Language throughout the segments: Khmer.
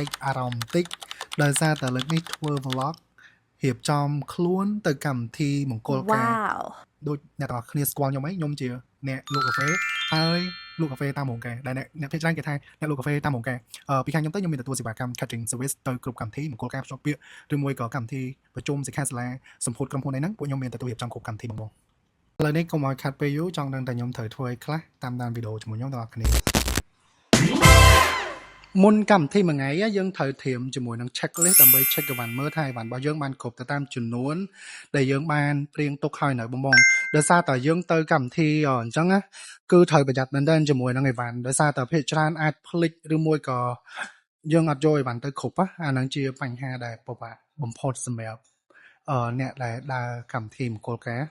like អារម្មណ៍តិចដោយសារតែលើកនេះធ្វើ vlog រៀបចំខ្លួនទៅកម្មវិធីមង្គលការដូចអ្នកទាំងអស់គ្នាស្គាល់ខ្ញុំអីខ្ញុំជាអ្នកលក់កាហ្វេហើយលក់កាហ្វេតាមរោងការដែលអ្នកភាគច្រើនគេថាអ្នកលក់កាហ្វេតាមរោងការពីខាងខ្ញុំទៅខ្ញុំមានទទួលសេវាកម្ម catering service ទៅគ្រប់កម្មវិធីមង្គលការភ្ជាប់ពាក្យឬមួយក៏កម្មវិធីប្រជុំសិក្ខាសាលាសម្ពោធក្រុមហ៊ុនអីហ្នឹងពួកខ្ញុំមានទទួលរៀបចំគ្រប់កម្មវិធីបងឥឡូវនេះកុំឲ្យខាត់ពេលយូរចង់ដឹងតែខ្ញុំត្រូវធ្វើអីខ្លះតាមដានវីដេអូជាមួយខ្ញុំទាំងអស់គ្នាមុនកម្មវិធីមួយថ្ងៃយើងត្រូវត្រៀមជាមួយនឹង checklist ដើម្បី check កវ៉ាន់មើលថាអីវ៉ាន់របស់យើងបានគ្រប់ទៅតាមចំនួនដែលយើងបានព្រៀងទុកហើយនៅបងដោយសារតែយើងទៅកម្មវិធីអញ្ចឹងណាគឺត្រូវប្រយ័ត្នមែនទែនជាមួយនឹងអីវ៉ាន់ដោយសារតែភាគច្រើនអាចភ្លេចឬមួយក៏យើងអត់យកអីវ៉ាន់ទៅគ្រប់អាហ្នឹងជាបញ្ហាដែលពិបាកបំផុតសម្រាប់អ្នកដែលដើរកម្មវិធីមង្គលការ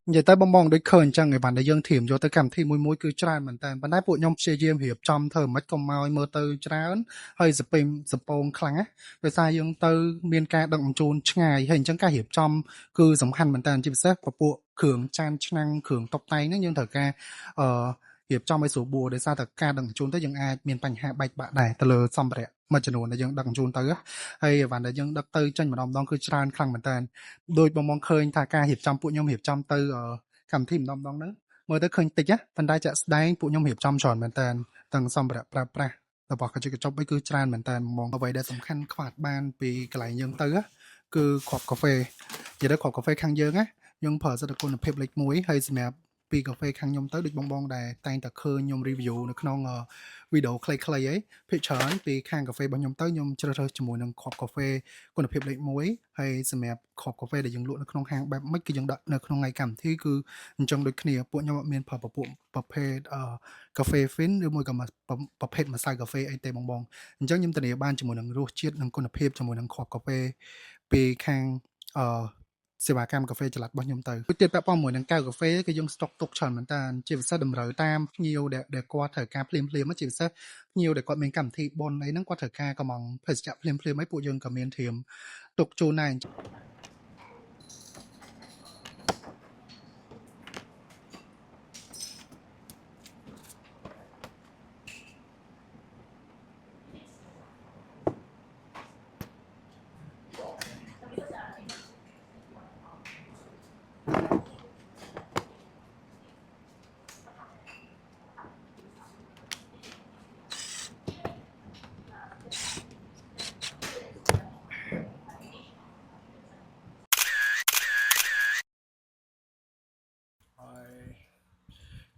និយាយទៅបងដូចឃើញអញ្ចឹងឯបានដែលយើងធៀមយកទៅកម្មវិធីមួយគឺច្រើនមែនតើប៉ុន្តែពួកខ្ញុំព្យាយាមរៀបចំធ្វើមិនខ្មិចកុំឲ្យមើលទៅច្រើនហើយសពងខ្លាំងណាដោយសារយើងទៅមានការដឹកជញ្ជូនឆ្ងាយហើយអញ្ចឹងការរៀបចំគឺសំខាន់មែនតើជាពិសេសពពួកគ្រឿងចានឆ្នាំងគ្រឿងតុបតែងហ្នឹងយើងត្រូវការរៀបចំឲ្យស្រួលបួរដោយសារតែការដឹកជញ្ជូនទៅយើងអាចមានបញ្ហាបែកបាក់ដែរទៅលើសម្ភារៈមួយចំនួនដែលយើងដឹកជញ្ជូនទៅហើយអីវ៉ាន់ដែលយើងដឹកទៅចេញម្ដងគឺច្រើនខ្លាំងមែនតើដោយបងឃើញថាការរៀបចំពួកខ្ញុំរៀបចំទៅកម្មវិធីម្ដងហ្នឹងមើលទៅឃើញតិចប៉ុន្តែចាក់ស្ដែងពួកខ្ញុំរៀបចំច្រើនមែនតើទាំងសម្ភារៈប្រើប្រាស់របស់កញ្ចប់គឺច្រើនមែនតើបងអ្វីដែលសំខាន់ខ្វះបានពីកន្លែងយើងទៅគឺគ្រាប់កាហ្វេនិយាយទៅគ្រាប់កាហ្វេខាងយើងយើងប្រើសិទ្ធិគុណភាពលេខ1ហើយសម្រាប់ពីកាហ្វេខាងខ្ញុំទៅដូចបងដែលតែងតែឃើញខ្ញុំ review នៅក្នុងវីដេអូខ្លីៗភាគច្រើនពីខាងកាហ្វេរបស់ខ្ញុំទៅខ្ញុំជ្រើសរើសជាមួយនឹងគ្រាប់កាហ្វេគុណភាពលេខ1ហើយសម្រាប់គ្រាប់កាហ្វេដែលយើងលក់នៅក្នុងហាងបែបម៉េចគឺយើងដាក់នៅក្នុងថ្ងៃកម្មវិធីគឺអញ្ចឹងដូចគ្នាពួកខ្ញុំអត់មានប្រើពួកប្រភេទកាហ្វេ fin ឬមួយក៏ប្រភេទម្សៅកាហ្វេអីទេបងអញ្ចឹងខ្ញុំធានាបានជាមួយនឹងរសជាតិនិងគុណភាពជាមួយនឹងគ្រាប់កាហ្វេពីខាងសេវាកម្មកាហ្វេចល័តរបស់ខ្ញុំទៅទៀតពាក់ព័ន្ធមួយនឹងកែវកាហ្វេគឺយើងស្តុកទុកច្រើនមែនតើជាពិសេសតម្រូវតាមភ្ញៀវដែលគាត់ត្រូវការភ្លាមជាពិសេសភ្ញៀវដែលគាត់មានកម្មវិធីបុណ្យអីហ្នឹងគាត់ត្រូវការកំងភេសជ្ជៈភ្លាមអីពួកយើងក៏មានធៀមទុកជូនដែរ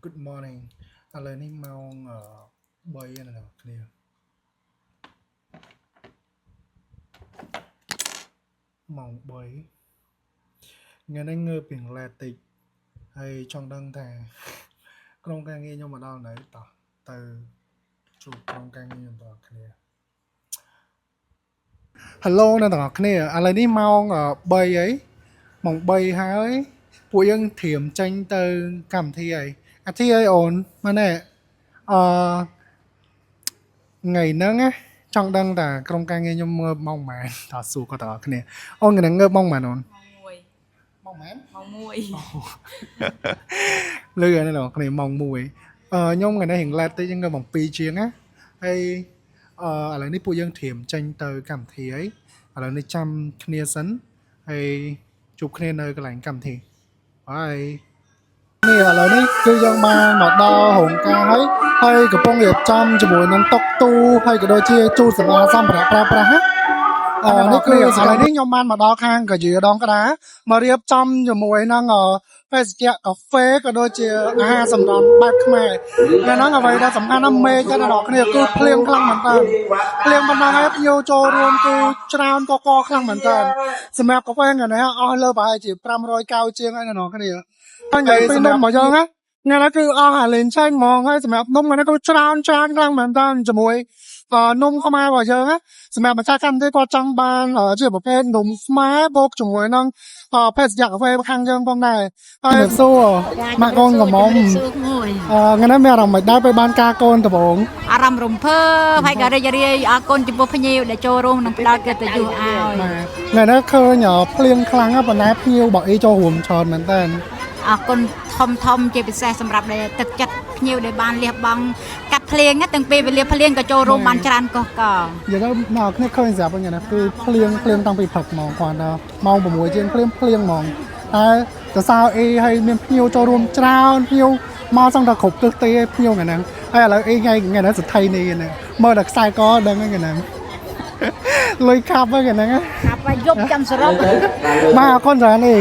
Good morning ឥឡូវនេះម៉ោង3ហើយណាគ្នាម៉ោង3ថ្ងៃនេះងើបពីឡែតតិចហើយចង់ដឹងថាក្រុមការងារខ្ញុំមកដល់នៅតោះទៅជួបក្រុមការងារខ្ញុំបងប្អូនគ្នា Hello អ្នកទាំងអស់គ្នាឥឡូវនេះម៉ោង3ហើយម៉ោង3ហើយពួកយើងត្រៀមចេញទៅកម្មវិធីហើយអាធីអីអូនមើលណែថ្ងៃហ្នឹងចង់ដឹងតាក្រុមការងារខ្ញុំមើលម៉ោងម៉ានតើសួរគាត់ទាំងអស់គ្នាអូនថ្ងៃហ្នឹងងើបម៉ោងម៉ានអូនម៉ោងម៉ានម៉ោង1លឺហើយអ្នកទាំងអស់គ្នាម៉ោង1ខ្ញុំថ្ងៃនេះរៀងឡែតតិចងើបម៉ោង2ជាងណាហើយឥឡូវនេះពួកយើងត្រៀមចេញទៅកម្មវិធីហើយឥឡូវនេះចាំគ្នាសិនហើយជួបគ្នានៅកន្លែងកម្មវិធីបាយនេះឥឡូវនេះគឺយើងបានមកដល់រោងការហើយកំពុងរៀបចំជាមួយនឹងតុកទូហើយក៏ដូចជាជូតសម្រាប់សម្ភារៈប្រើប្រាស់នេះគឺឥឡូវនេះខ្ញុំបានមកដល់ខាងកាយាដងក្តារមករៀបចំជាមួយនឹងភេសជ្ជៈកាហ្វេក៏ដូចជាអាហារសម្រន់បែបខ្មែរហ្នឹងអ្វីដែលសំខាន់ណាស់មេឃទាំងអស់គ្នាគឺភ្លៀងខ្លាំងមែនតើភ្លៀងប៉ុណ្ណឹងហើយភ្ញៀវចូលរួមគឺច្រើនកកខ្លាំងមែនតើសម្រាប់កាហ្វេថ្ងៃនេះអស់លើប្រហែលជា500កៅជាងហើយអ្នកនរគ្នាតែនិយាយពីនំរបស់យើងណាថ្ងៃនេះគឺអស់អាលេងឆេងហ្មងហើយសម្រាប់នំថ្ងៃនេះគឺច្រើនខ្លាំងមែនតើជាមួយនំខ្មែររបស់យើងណាសម្រាប់ម្ចាស់កម្មវិធីគាត់ចង់បានជាប្រភេទនំស្មែបូកជាមួយនឹងភេសជ្ជៈកាហ្វេខាងយើងផងដែរហើយសួរម៉ាក់កូនកំមុំថ្ងៃនេះមានអារម្មណ៍មិនដែរពេលបានការកូនដំបងអារម្មណ៍រំភើបហើយក៏រីករាយអរគុណចំពោះភ្ញៀវដែលចូលរួមនិងផ្ដល់កិត្តិយសឲ្យថ្ងៃនេះឃើញភ្លៀងខ្លាំងប៉ុន្តែភ្ញៀវបើអីចូលរួមច្រើនមែនតើ អរគុណធំជាពិសេសសម្រាប់ដែលទឹកចិត្តភ្ញៀវដែលបានលះបង់កាត់ភ្លៀងទាំងពេលវេលាភ្លៀងក៏ចូលរួមបានច្រើនកុះក និយាយទៅមកគ្នាឃើញស្រាប់ហ្នឹងណាគឺភ្លៀងតាំងពីព្រឹកហ្មងគាត់ដល់ម៉ោង6ជាងភ្លៀងហ្មងតែសរសើរអីហើយមានភ្ញៀវចូលរួមច្រើនភ្ញៀវមកសឹងតែគ្រប់ទិសទីភ្ញៀវហ្នឹងហើយឥឡូវអីថ្ងៃហ្នឹងសថៃនេះហ្នឹងមើលតែខ្សែកដឹងហ្នឹងលុយខាប់ហ្នឹង ថាបើយប់ចាំសរុប បាទអរគុណច្រើននេះ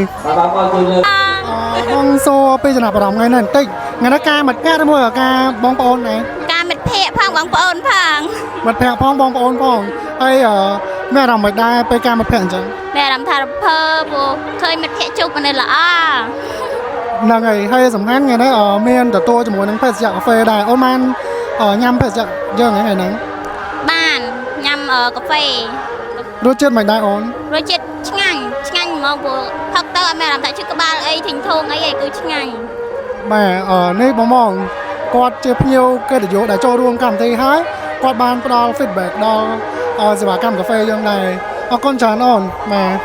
បងសួរពីចំណាប់អារម្មណ៍ថ្ងៃនេះបន្តិចថ្ងៃនេះការមិត្តភក្តិមួយការបងប្អូនដែរ ការមិត្តភ័ក្តិផងបងប្អូនផង មិត្តភក្តិផងបងប្អូនផងហើយមានអារម្មណ៍មិនដែរពេលការមិត្តភក្តិអញ្ចឹង មានអារម្មណ៍ថារំភើបព្រោះឃើញមិត្តភ័ក្តិជួបមនុស្សល្អ ហ្នឹងហើយសំខាន់ថ្ងៃនេះមានទទួលជាមួយនឹងភេសជ្ជៈកាហ្វេដែរអូនបានញ៉ាំភេសជ្ជៈយើងថ្ងៃហ្នឹង បានញ៉ាំកាហ្វេ រសជាតិមិនដែរអូន រសជាតិឆ្ងាញ់ហ្មងព្រោះផឹកទៅអត់មានអារម្មណ៍ថាឈឺក្បាលអីធីងធងអីគឺឆ្ងាញ់ បាទនេះបងគាត់ជាភ្ញៀវកិត្តិយសដែលចូលរួមកម្មវិធីហើយគាត់បានផ្ដល់ feedback ដល់សេវាកម្មកាហ្វេយើងដែរអរគុណច្រើនអូនបាទ